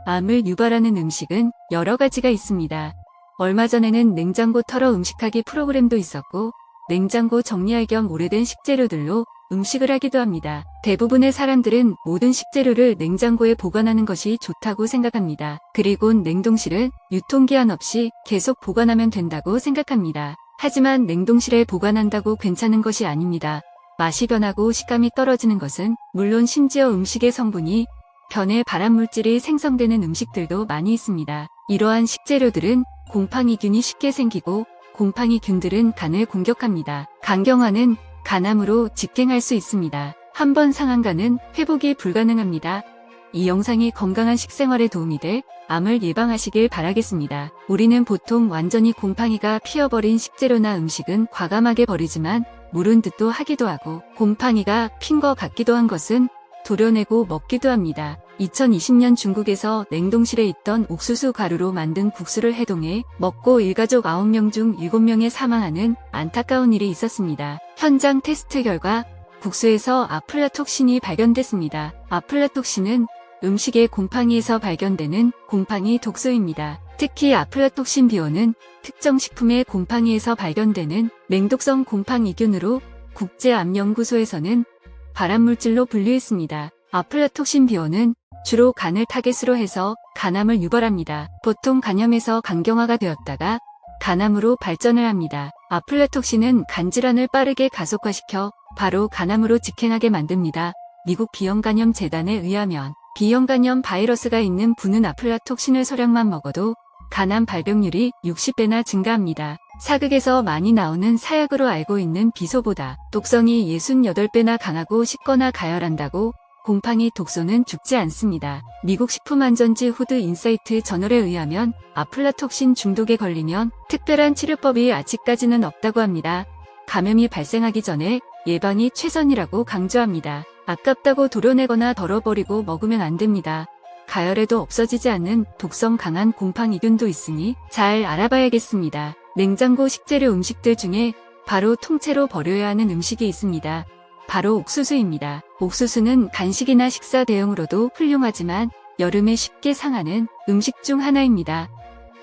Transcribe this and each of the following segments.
암을 유발하는 음식은 여러 가지가 있습니다. 얼마 전에는 냉장고 털어 음식하기 프로그램도 있었고 냉장고 정리할 겸 오래된 식재료들로 음식을 하기도 합니다. 대부분의 사람들은 모든 식재료를 냉장고에 보관하는 것이 좋다고 생각합니다. 그리곤 냉동실은 유통기한 없이 계속 보관하면 된다고 생각합니다. 하지만 냉동실에 보관한다고 괜찮은 것이 아닙니다. 맛이 변하고 식감이 떨어지는 것은 물론 심지어 음식의 성분이 변해 발암물질이 생성되는 음식들도 많이 있습니다. 이러한 식재료들은 곰팡이균이 쉽게 생기고 곰팡이균들은 간을 공격합니다. 간경화는 간암으로 직행할 수 있습니다. 한번 상한 간은 회복이 불가능합니다. 이 영상이 건강한 식생활에 도움이 돼 암을 예방하시길 바라겠습니다. 우리는 보통 완전히 곰팡이가 피어버린 식재료나 음식은 과감하게 버리지만 모른 듯도 하기도 하고 곰팡이가 핀 것 같기도 한 것은 도려내고 먹기도 합니다. 2020년 중국에서 냉동실에 있던 옥수수 가루로 만든 국수를 해동해 먹고 일가족 9명 중 7명이 사망하는 안타까운 일이 있었습니다. 현장 테스트 결과 국수에서 아플라톡신이 발견됐습니다. 아플라톡신은 음식의 곰팡이에서 발견되는 곰팡이 독소입니다. 특히 아플라톡신 비오는 특정 식품의 곰팡이에서 발견되는 맹독성 곰팡이균으로 국제암연구소에서는 발암물질로 분류했습니다. 아플라톡신 비오는 주로 간을 타겟으로 해서 간암을 유발합니다. 보통 간염에서 간경화가 되었다가 간암으로 발전을 합니다. 아플라톡신은 간질환을 빠르게 가속화시켜 바로 간암으로 직행하게 만듭니다. 미국 비형간염재단에 의하면 비형간염 바이러스가 있는 분은 아플라톡신을 소량만 먹어도 간암 발병률이 60배나 증가합니다. 사극에서 많이 나오는 사약으로 알고 있는 비소보다 독성이 68배나 강하고 씹거나 가열한다고 곰팡이 독소는 죽지 않습니다. 미국 식품안전지 후드 인사이트 저널에 의하면 아플라톡신 중독에 걸리면 특별한 치료법이 아직까지는 없다고 합니다. 감염이 발생하기 전에 예방이 최선이라고 강조합니다. 아깝다고 도려내거나 덜어버리고 먹으면 안 됩니다. 가열해도 없어지지 않는 독성 강한 곰팡이균도 있으니 잘 알아봐야겠습니다. 냉장고 식재료 음식들 중에 바로 통째로 버려야 하는 음식이 있습니다. 바로 옥수수입니다. 옥수수는 간식이나 식사 대용으로도 훌륭하지만 여름에 쉽게 상하는 음식 중 하나입니다.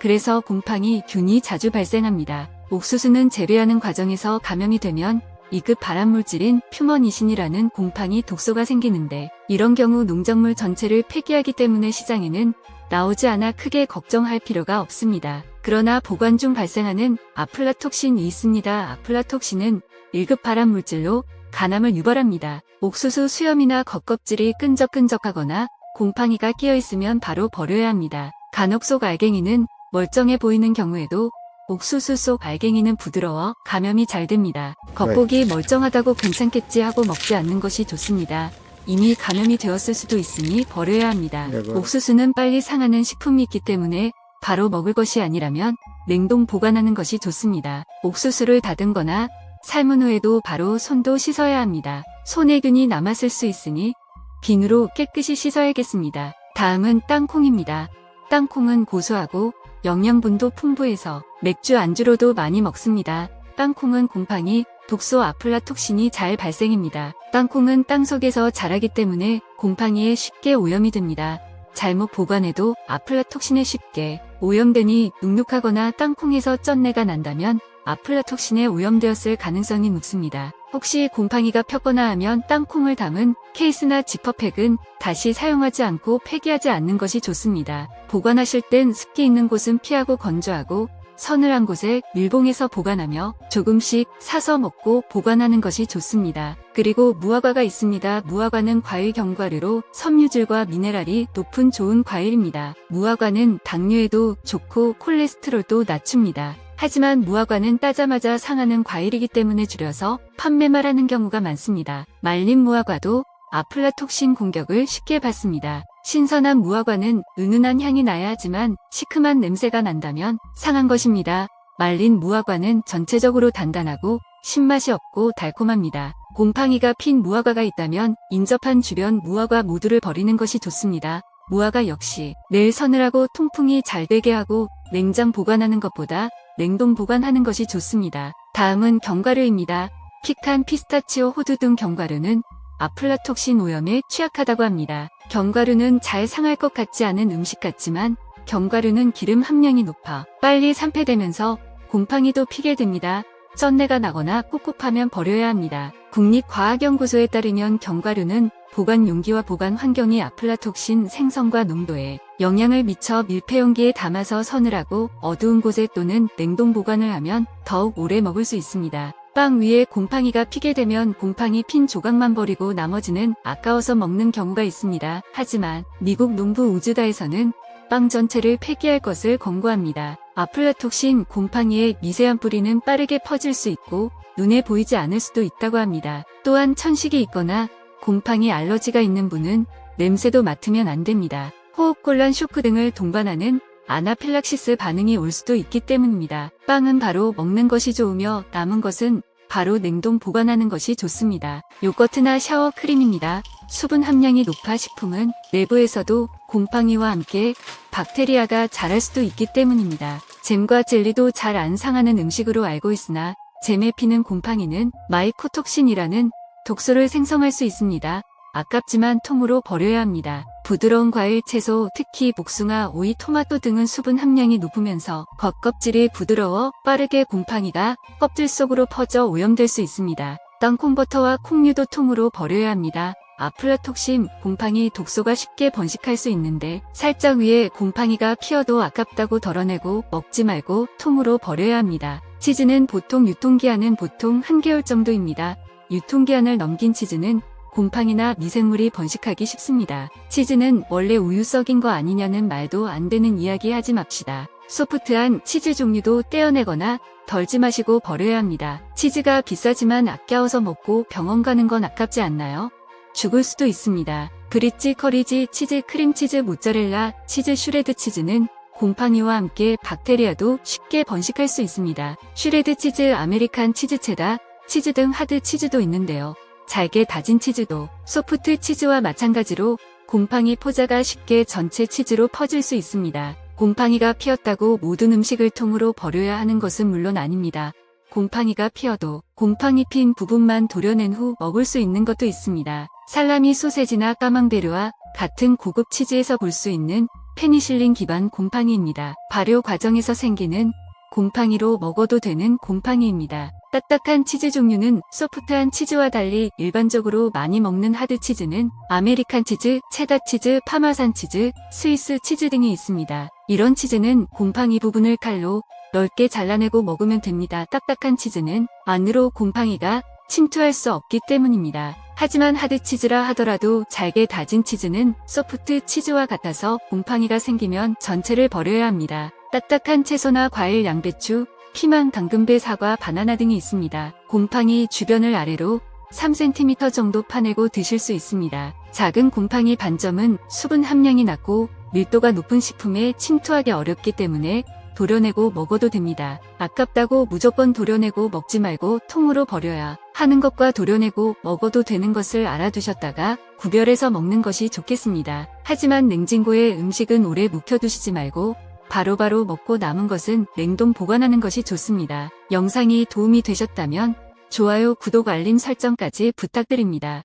그래서 곰팡이균이 자주 발생합니다. 옥수수는 재배하는 과정에서 감염이 되면 2급 발암물질인 퓨머니신이라는 곰팡이 독소가 생기는데 이런 경우 농작물 전체를 폐기하기 때문에 시장에는 나오지 않아 크게 걱정할 필요가 없습니다. 그러나 보관 중 발생하는 아플라톡신이 있습니다. 아플라톡신은 1급 발암물질로 간암을 유발합니다. 옥수수 수염이나 겉껍질이 끈적끈적하거나 곰팡이가 끼어있으면 바로 버려야 합니다. 간혹 속 알갱이는 멀쩡해 보이는 경우에도 옥수수 속 알갱이는 부드러워 감염이 잘 됩니다. 겉보기 멀쩡하다고 괜찮겠지 하고 먹지 않는 것이 좋습니다. 이미 감염이 되었을 수도 있으니 버려야 합니다. 옥수수는 빨리 상하는 식품이 있기 때문에 바로 먹을 것이 아니라면 냉동 보관하는 것이 좋습니다. 옥수수를 다듬거나 삶은 후에도 바로 손도 씻어야 합니다. 손해균이 남았을 수 있으니 비누로 깨끗이 씻어야겠습니다. 다음은 땅콩입니다. 땅콩은 고소하고 영양분도 풍부해서 맥주 안주로도 많이 먹습니다. 땅콩은 곰팡이, 독소 아플라톡신이 잘 발생합니다. 땅콩은 땅속에서 자라기 때문에 곰팡이에 쉽게 오염이 됩니다. 잘못 보관해도 아플라톡신에 쉽게 오염되니 눅눅하거나 땅콩에서 쩐내가 난다면 아플라톡신에 오염되었을 가능성이 높습니다. 혹시 곰팡이가 폈거나 하면 땅콩을 담은 케이스나 지퍼백은 다시 사용하지 않고 폐기하지 않는 것이 좋습니다. 보관하실 땐 습기 있는 곳은 피하고 건조하고 서늘한 곳에 밀봉해서 보관하며 조금씩 사서 먹고 보관하는 것이 좋습니다. 그리고 무화과가 있습니다. 무화과는 과일 견과류로 섬유질과 미네랄이 높은 좋은 과일입니다. 무화과는 당뇨에도 좋고 콜레스테롤도 낮춥니다. 하지만 무화과는 따자마자 상하는 과일이기 때문에 줄여서 판매만 하는 경우가 많습니다. 말린 무화과도 아플라톡신 공격을 쉽게 받습니다. 신선한 무화과는 은은한 향이 나야 하지만 시큼한 냄새가 난다면 상한 것입니다. 말린 무화과는 전체적으로 단단하고 신맛이 없고 달콤합니다. 곰팡이가 핀 무화과가 있다면 인접한 주변 무화과 모두를 버리는 것이 좋습니다. 무화과 역시 늘 서늘하고 통풍이 잘 되게 하고 냉장 보관하는 것보다 냉동 보관하는 것이 좋습니다. 다음은 견과류입니다. 피칸, 피스타치오, 호두 등 견과류는 아플라톡신 오염에 취약하다고 합니다. 견과류는 잘 상할 것 같지 않은 음식 같지만 견과류는 기름 함량이 높아 빨리 산패되면서 곰팡이도 피게 됩니다. 쩐내가 나거나 꿉꿉하면 버려야 합니다. 국립과학연구소에 따르면 견과류는 보관 용기와 보관 환경이 아플라톡신 생성과 농도에 영향을 미쳐 밀폐용기에 담아서 서늘하고 어두운 곳에 또는 냉동 보관을 하면 더욱 오래 먹을 수 있습니다. 빵 위에 곰팡이가 피게 되면 곰팡이 핀 조각만 버리고 나머지는 아까워서 먹는 경우가 있습니다. 하지만 미국 농부 우즈다에서는 빵 전체를 폐기할 것을 권고합니다. 아플라톡신 곰팡이의 미세한 뿌리는 빠르게 퍼질 수 있고 눈에 보이지 않을 수도 있다고 합니다. 또한 천식이 있거나 곰팡이 알러지가 있는 분은 냄새도 맡으면 안 됩니다. 호흡곤란, 쇼크 등을 동반하는 아나필락시스 반응이 올 수도 있기 때문입니다. 빵은 바로 먹는 것이 좋으며 남은 것은 바로 냉동 보관하는 것이 좋습니다. 요거트나 샤워 크림입니다. 수분 함량이 높아 식품은 내부에서도 곰팡이와 함께 박테리아가 자랄 수도 있기 때문입니다. 잼과 젤리도 잘 안 상하는 음식으로 알고 있으나 잼에 피는 곰팡이는 마이코톡신이라는 독소를 생성할 수 있습니다. 아깝지만 통으로 버려야 합니다. 부드러운 과일, 채소, 특히 복숭아, 오이, 토마토 등은 수분 함량이 높으면서 겉껍질이 부드러워 빠르게 곰팡이가 껍질 속으로 퍼져 오염될 수 있습니다. 땅콩버터와 콩류도 통으로 버려야 합니다. 아플라톡신, 곰팡이 독소가 쉽게 번식할 수 있는데 살짝 위에 곰팡이가 피어도 아깝다고 덜어내고 먹지 말고 통으로 버려야 합니다. 치즈는 보통 유통기한은 보통 1개월 정도입니다. 유통기한을 넘긴 치즈는 곰팡이나 미생물이 번식하기 쉽습니다. 치즈는 원래 우유 썩인 거 아니냐는 말도 안 되는 이야기 하지 맙시다. 소프트한 치즈 종류도 떼어내거나 덜지 마시고 버려야 합니다. 치즈가 비싸지만 아까워서 먹고 병원 가는 건 아깝지 않나요? 죽을 수도 있습니다. 브릿지, 커리지, 치즈, 크림치즈, 모짜렐라, 치즈, 슈레드 치즈는 곰팡이와 함께 박테리아도 쉽게 번식할 수 있습니다. 슈레드 치즈, 아메리칸 치즈 체다, 치즈 등 하드 치즈도 있는데요. 잘게 다진 치즈도 소프트 치즈와 마찬가지로 곰팡이 포자가 쉽게 전체 치즈로 퍼질 수 있습니다. 곰팡이가 피었다고 모든 음식을 통으로 버려야 하는 것은 물론 아닙니다. 곰팡이가 피어도 곰팡이 핀 부분만 도려낸 후 먹을 수 있는 것도 있습니다. 살라미, 소세지나 까망베르와 같은 고급 치즈에서 볼 수 있는 페니실린 기반 곰팡이입니다. 발효 과정에서 생기는 곰팡이로 먹어도 되는 곰팡이입니다. 딱딱한 치즈 종류는 소프트한 치즈와 달리 일반적으로 많이 먹는 하드 치즈는 아메리칸 치즈, 체다 치즈, 파마산 치즈, 스위스 치즈 등이 있습니다. 이런 치즈는 곰팡이 부분을 칼로 넓게 잘라내고 먹으면 됩니다. 딱딱한 치즈는 안으로 곰팡이가 침투할 수 없기 때문입니다. 하지만 하드 치즈라 하더라도 잘게 다진 치즈는 소프트 치즈와 같아서 곰팡이가 생기면 전체를 버려야 합니다. 딱딱한 채소나 과일, 양배추, 피망, 당근배, 사과, 바나나 등이 있습니다. 곰팡이 주변을 아래로 3cm 정도 파내고 드실 수 있습니다. 작은 곰팡이 반점은 수분 함량이 낮고 밀도가 높은 식품에 침투하기 어렵기 때문에 도려내고 먹어도 됩니다. 아깝다고 무조건 도려내고 먹지 말고 통으로 버려야 하는 것과 도려내고 먹어도 되는 것을 알아두셨다가 구별해서 먹는 것이 좋겠습니다. 하지만 냉장고에 음식은 오래 묵혀두시지 말고 바로바로 먹고 남은 것은 냉동 보관하는 것이 좋습니다. 영상이 도움이 되셨다면 좋아요, 구독, 알림 설정까지 부탁드립니다.